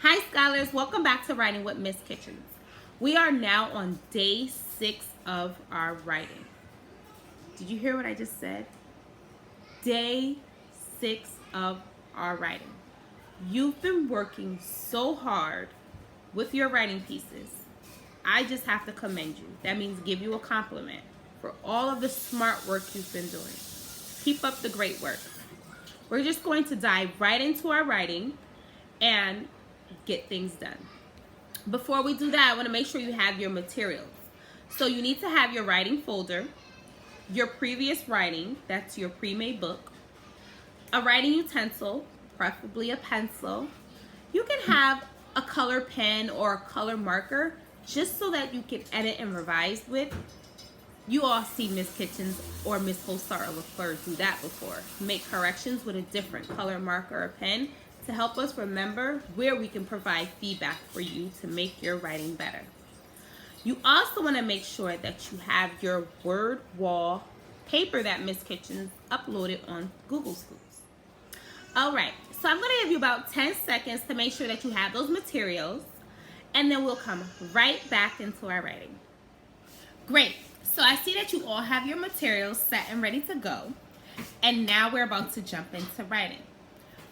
Hi scholars, welcome back to Writing with Miss Kitchens. We are now on day 6 of our writing. Did you hear what I just said? Day 6 of our writing. You've been working so hard with your writing pieces. I just have to commend you. That means give you a compliment for all of the smart work you've been doing. Keep up the great work. We're just going to dive right into our writing and get things done. Before we do that, I want to make sure you have your materials. So you need to have your writing folder, your previous writing, that's your pre-made book, a writing utensil, preferably a pencil. You can have a color pen or a color marker just so that you can edit and revise with. You all see Miss Kitchens or Miss Hosar or LaFleur do that before. Make corrections with a different color marker or pen to help us remember where we can provide feedback for you to make your writing better. You also want to make sure that you have your word wall paper that Miss Kitchens uploaded on Google Schools. All right, so I'm going to give you about 10 seconds to make sure that you have those materials, and then we'll come right back into our writing. Great, so I see that you all have your materials set and ready to go, and now we're about to jump into writing.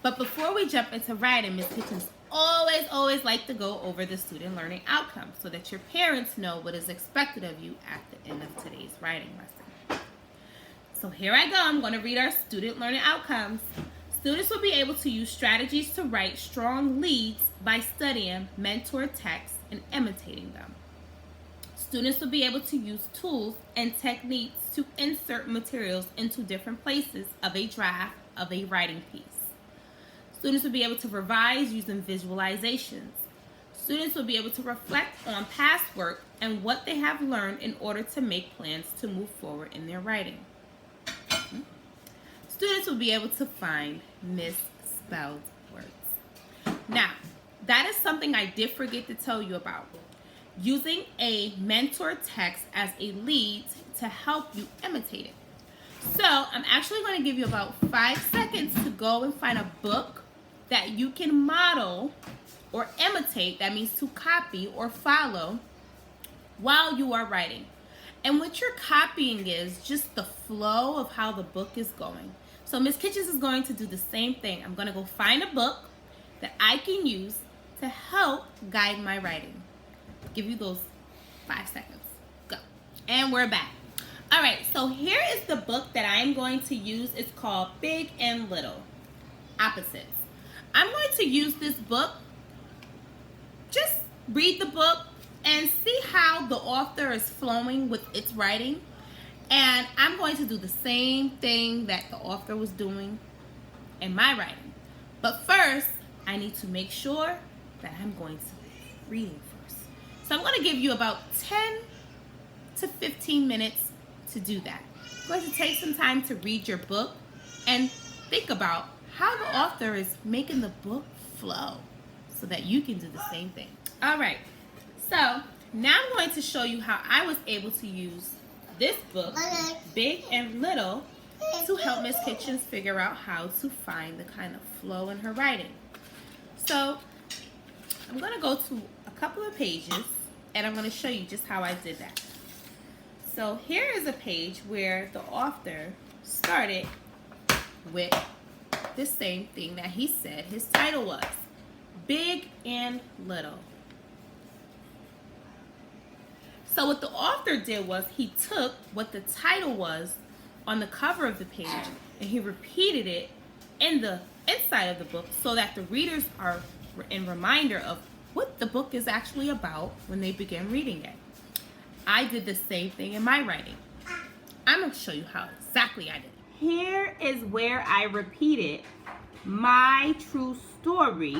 But before we jump into writing, Miss Kitchens always like to go over the student learning outcomes so that your parents know what is expected of you at the end of today's writing lesson. So here I go. I'm going to read our student learning outcomes. Students will be able to use strategies to write strong leads by studying mentor texts and imitating them. Students will be able to use tools and techniques to insert materials into different places of a draft of a writing piece. Students will be able to revise using visualizations. Students will be able to reflect on past work and what they have learned in order to make plans to move forward in their writing. Students will be able to find misspelled words. Now, that is something I did forget to tell you about. Using a mentor text as a lead to help you imitate it. So, I'm actually going to give you about 5 seconds to go and find a book that you can model or imitate, that means to copy or follow while you are writing. And what you're copying is just the flow of how the book is going. So Miss Kitchens is going to do the same thing. I'm going to go find a book that I can use to help guide my writing. I'll give you those 5 seconds. Go. And we're back. All right, so here is the book that I am going to use. It's called Big and Little, Opposites. I'm going to use this book. Just read the book and see how the author is flowing with its writing. And I'm going to do the same thing that the author was doing in my writing. But first, I need to make sure that I'm going to be reading first. So I'm going to give you about 10 to 15 minutes to do that. You're going to take some time to read your book and think about how the author is making the book flow so that you can do the same thing. All right, so now I'm going to show you how I was able to use this book, Big and Little, to help Miss Kitchens figure out how to find the kind of flow in her writing. So I'm going to go to a couple of pages and I'm going to show you just how I did that. So here is a page where the author started with the same thing that he said his title was, Big and Little. So what the author did was he took what the title was on the cover of the page and he repeated it in the inside of the book so that the readers are in reminder of what the book is actually about when they begin reading it. I did the same thing in my writing. I'm going to show you how exactly I did it. Here is where I repeated my true story,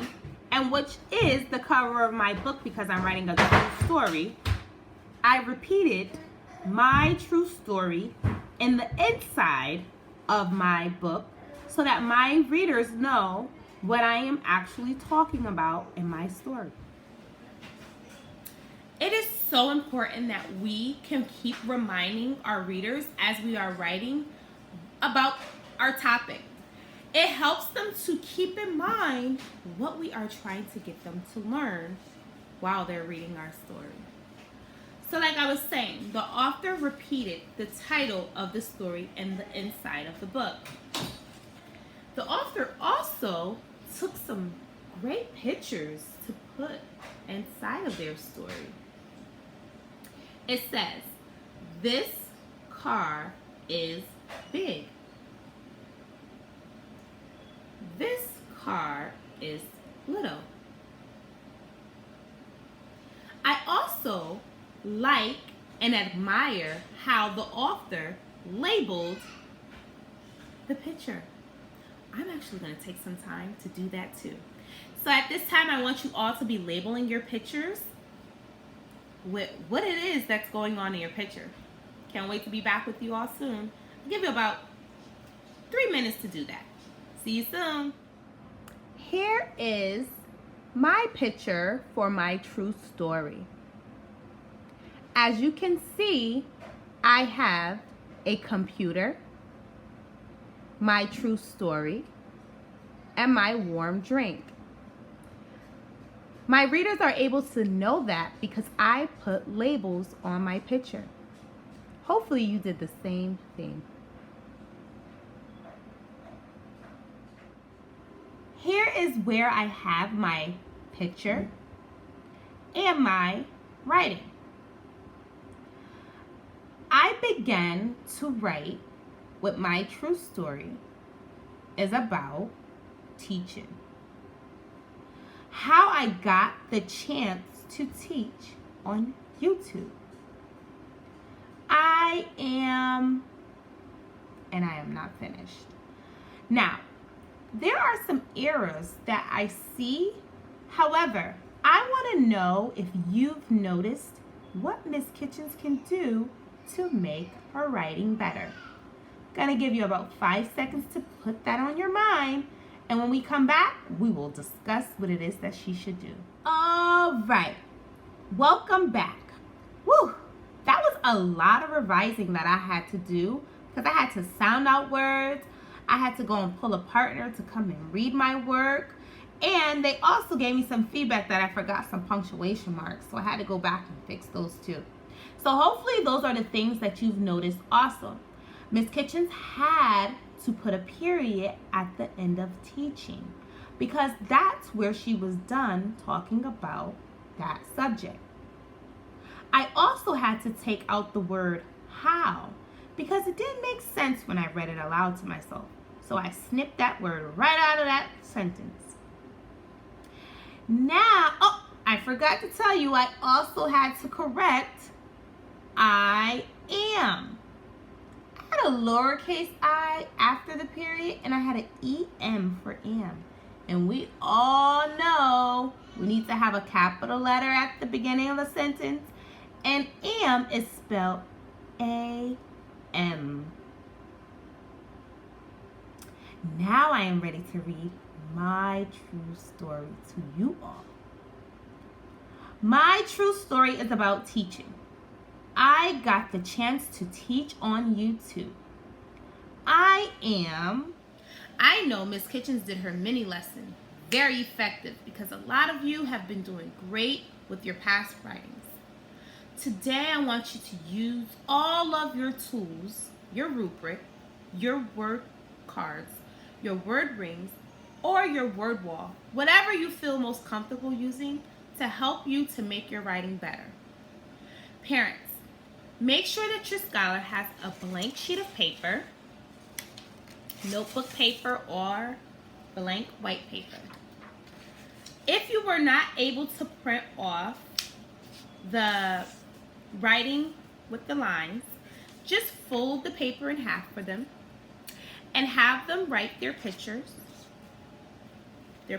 and which is the cover of my book because I'm writing a true story. I repeated my true story in the inside of my book so that my readers know what I am actually talking about in my story. It is so important that we can keep reminding our readers as we are writing about our topic. It helps them to keep in mind what we are trying to get them to learn while they're reading our story. So like I was saying, the author repeated the title of the story and the inside of the book. The author also took some great pictures to put inside of their story. It says, "This car is big. This car is little." I also like and admire how the author labeled the picture. I'm actually going to take some time to do that too. So at this time, I want you all to be labeling your pictures with what it is that's going on in your picture. Can't wait to be back with you all soon. I'll give you about 3 minutes to do that. See you soon. Here is my picture for my true story. As you can see, I have a computer, my true story, and my warm drink. My readers are able to know that because I put labels on my picture. Hopefully you did the same thing. Here is where I have my picture and my writing. I began to write with my true story is about teaching. How I got the chance to teach on YouTube. I am not finished. Now, there are some errors that I see. However, I want to know if you've noticed what Miss Kitchens can do to make her writing better. Gonna give you about 5 seconds to put that on your mind, and when we come back, we will discuss what it is that she should do. All right, welcome back. Woo, that was a lot of revising that I had to do because I had to sound out words. I had to go and pull a partner to come and read my work. And they also gave me some feedback that I forgot some punctuation marks. So I had to go back and fix those too. So hopefully those are the things that you've noticed also. Miss Kitchens had to put a period at the end of teaching because that's where she was done talking about that subject. I also had to take out the word how because it didn't make sense when I read it aloud to myself. So I snipped that word right out of that sentence. Now, I forgot to tell you, I also had to correct I am. I had a lowercase I after the period, and I had an EM for am. And we all know we need to have a capital letter at the beginning of a sentence, and am is spelled A-M. Now I am ready to read my true story to you all. My true story is about teaching. I got the chance to teach on YouTube. I know Miss Kitchens did her mini lesson very effective because a lot of you have been doing great with your past writings. Today I want you to use all of your tools, your rubric, your word cards, your word rings, or your word wall, whatever you feel most comfortable using to help you to make your writing better. Parents, make sure that your scholar has a blank sheet of paper, notebook paper, or blank white paper. If you were not able to print off the writing with the lines, just fold the paper in half for them and have them write their pictures, or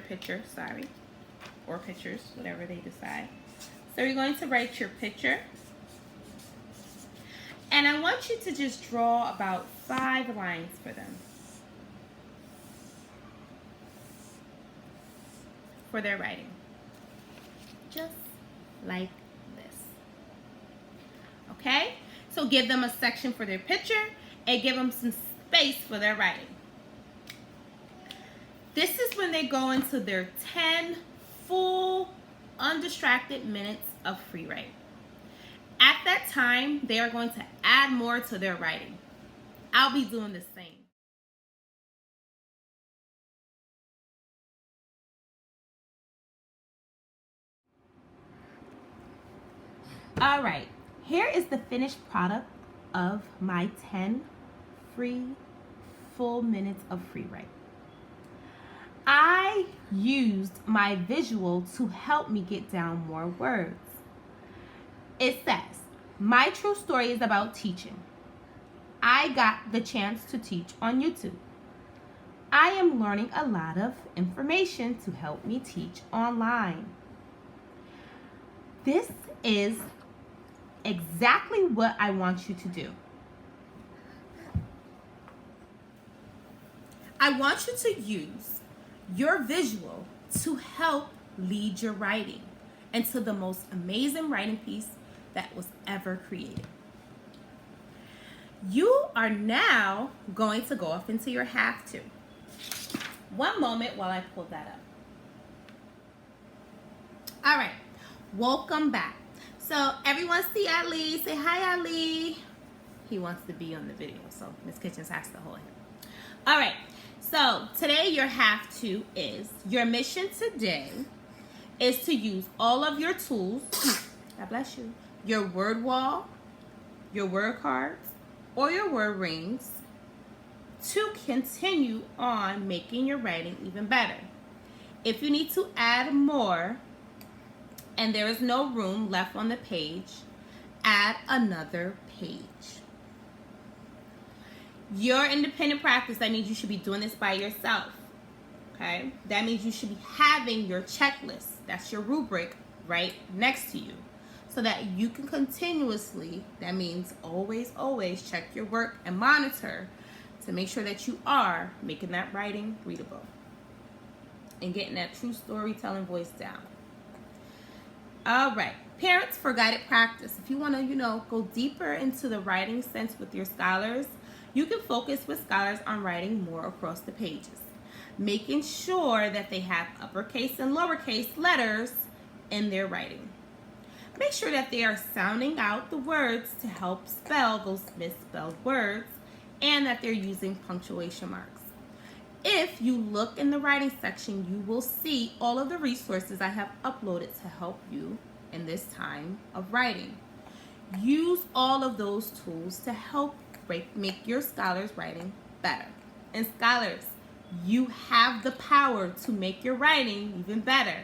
pictures, whatever they decide. So you're going to write your picture. And I want you to just draw about 5 lines for them, for their writing. Just like this. Okay? So give them a section for their picture and give them some space for their writing. This is when they go into their 10 full, undistracted minutes of free write. At that time, they are going to add more to their writing. I'll be doing the same. All right, here is the finished product of my 10 free full minutes of free write. I used my visual to help me get down more words. It says, my true story is about teaching. I got the chance to teach on YouTube. I am learning a lot of information to help me teach online. This is exactly what I want you to do. I want you to use your visual to help lead your writing into the most amazing writing piece that was ever created. You are now going to go off into your have to. One moment while I pull that up. All right, welcome back. So everyone see Ali, say hi Ali. He wants to be on the video, so Miss Kitchens has to hold him. All right, so today your have to is, your mission today is to use all of your tools, God bless you, your word wall, your word cards, or your word rings to continue on making your writing even better. If you need to add more and there is no room left on the page, add another page. Your independent practice, that means you should be doing this by yourself. Okay? That means you should be having your checklist, that's your rubric, right next to you, so that you can continuously, that means always check your work and monitor to make sure that you are making that writing readable and getting that true storytelling voice down. All right, parents for guided practice. If you want to, go deeper into the writing sense with your scholars, you can focus with scholars on writing more across the pages, making sure that they have uppercase and lowercase letters in their writing. Make sure that they are sounding out the words to help spell those misspelled words, and that they're using punctuation marks. If you look in the writing section, you will see all of the resources I have uploaded to help you in this time of writing. Use all of those tools to help make your scholars' writing better. And scholars, you have the power to make your writing even better.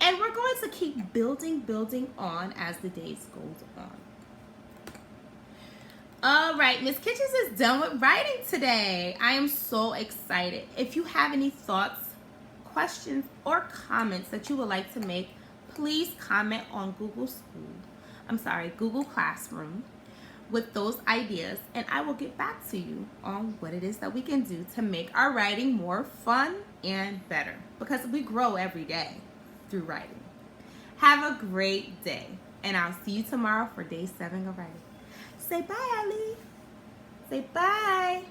And we're going to keep building on as the days goes on. All right, Miss Kitchens is done with writing today. I am so excited. If you have any thoughts, questions, or comments that you would like to make, please comment on Google Classroom with those ideas, and I will get back to you on what it is that we can do to make our writing more fun and better, because we grow every day through writing. Have a great day, and I'll see you tomorrow for day 7 of writing. Say bye, Ali. Say bye.